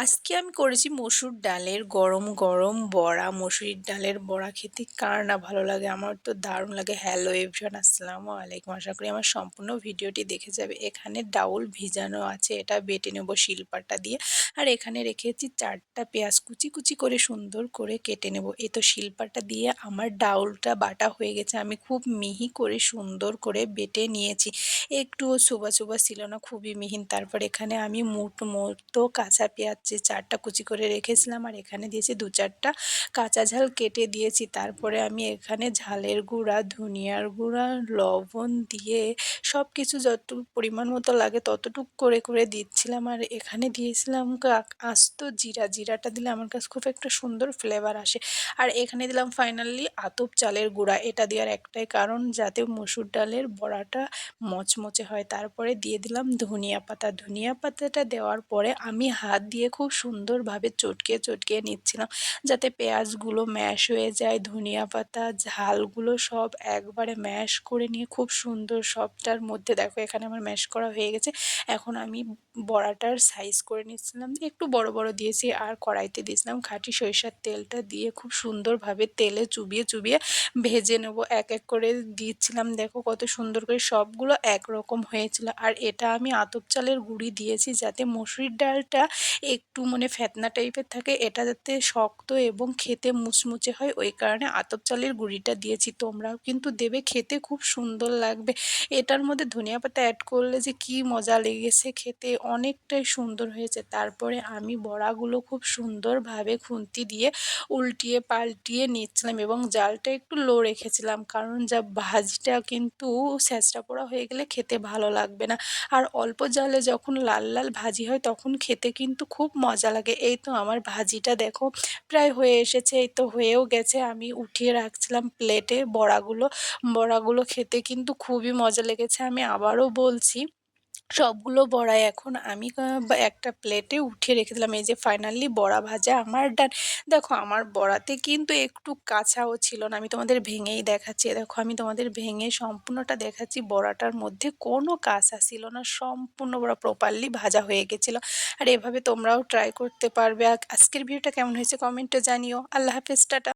আজকে আমি করেছি মসুর ডালের গরম, গরম বড়া। মসুরির ডালের বড়া খেতে কার না ভালো লাগে? আমার তো দারুণ লাগে। হ্যালো এভরিওয়ান, আসসালামু আলাইকুম। আশা করি আমার সম্পূর্ণ ভিডিওটি দেখে যাবে। এখানে ডাউল ভিজানো আছে, এটা বেটে নেব শিলপাটা দিয়ে। আর এখানে রেখেছি ৪ টা পেঁয়াজ কুচি, কুচি করে সুন্দর করে কেটে নেব। এই তো শিলপাটা দিয়ে আমার ডাউলটা বাটা হয়ে গেছে। আমি খুব মিহি করে সুন্দর করে বেটে নিয়েছি। একটুও চোবা, চোবা ছিল না, খুবই মিহিন। তারপর এখানে আমি মতো কাঁচা পেঁয়াজ যে ৪ টা কুচি করে রেখেছিলাম আর এখানে দিয়েছি ২-৪ টা কাঁচা ঝাল কেটে দিয়েছি। তারপরে আমি এখানে ঝালের গুঁড়া, ধনিয়ার গুঁড়া, লবণ দিয়ে সবকিছু যতটুকু পরিমাণ মতো লাগে ততটুক করে, করে দিচ্ছিলাম। আর এখানে দিয়েছিলাম আস্ত জিরা। জিরাটা দিলে আমার কাছে খুব একটা সুন্দর ফ্লেভার আসে। আর এখানে দিলাম ফাইনালি আতপ চালের গুঁড়া। এটা দেওয়ার একটাই কারণ, যাতে মসুর ডালের বড়াটা মচমচে হয়। তারপরে দিয়ে দিলাম ধনিয়া পাতা। ধনিয়া পাতাটা দেওয়ার পরে আমি হাত দিয়ে খুব সুন্দরভাবে চটকিয়ে চটকিয়ে নিচ্ছিলাম, যাতে পেঁয়াজগুলো ম্যাশ হয়ে যায়। ধনিয়া পাতা ঝালগুলো সব একবারে ম্যাশ করে নিয়ে খুব সুন্দর সবটার মধ্যে, দেখো এখানে আমার ম্যাশ করা হয়ে গেছে। এখন আমি বড়াটার সাইজ করে নিচ্ছিলাম, একটু বড় বড় দিয়েছি। আর কড়াইতে দিয়েছিলাম খাঁটি সরিষার তেলটা দিয়ে খুব সুন্দরভাবে তেলে চুবিয়ে চুবিয়ে ভেজে নেব। এক এক করে দিচ্ছিলাম, দেখো কত সুন্দর করে সবগুলো একরকম হয়েছিল। আর এটা আমি আতপ চালের গুঁড়ি দিয়েছি, যাতে মসুরির ডালটা একটু মানে ফ্যাতনা টাইপের থাকে, এটা যাতে শক্ত এবং খেতে মুচমুচে হয়, ওই কারণে আতপ চালের গুঁড়িটা দিয়েছি। তোমরাও কিন্তু দেবে, খেতে খুব সুন্দর লাগবে। এটার মধ্যে ধনিয়া পাতা অ্যাড করলে যে কি মজা লেগেছে খেতে, অনেকটাই সুন্দর হয়েছে। তারপরে আমি বড়াগুলো খুব সুন্দরভাবে খুন্তি দিয়ে উল্টিয়ে পাল্টিয়ে নিচ্ছিলাম এবং জালটা একটু লো রেখেছিলাম, কারণ যা ভাজিটা কিন্তু ছ্যাঁচড়া পোড়া হয়ে গেলে খেতে ভালো লাগবে না। আর অল্প জালে যখন লাল লাল ভাজি হয় তখন খেতে কিন্তু খুব মজা লাগে। এই তো আমার ভাজিটা দেখো প্রায় হয়ে এসেছে, এই তো হয়েও গেছে। আমি উঠিয়ে রাখছিলাম প্লেটে বড়াগুলো। বড়াগুলো খেতে কিন্তু খুবই মজা লেগেছে। আমি আবারও বলছি, সবগুলো বড়াই এখন আমি একটা প্লেটে উঠিয়ে রেখে দিলাম। এই যে ফাইনালি বড়া ভাজা আমার ডান। দেখো আমার বড়াতে কিন্তু একটু কাঁচাও ছিল না, আমি তোমাদের ভেঙেই দেখাচ্ছি। দেখো আমি তোমাদের ভেঙে সম্পূর্ণটা দেখাচ্ছি, বড়াটার মধ্যে কোনো কাঁচা ছিল না, সম্পূর্ণ বড়া প্রপারলি ভাজা হয়ে গেছিলো। আর এভাবে তোমরাও ট্রাই করতে পারবে। আর আজকের ভিডিওটা কেমন হয়েছে কমেন্টে জানিও। আল্লাহ হাফেজ, টাটা।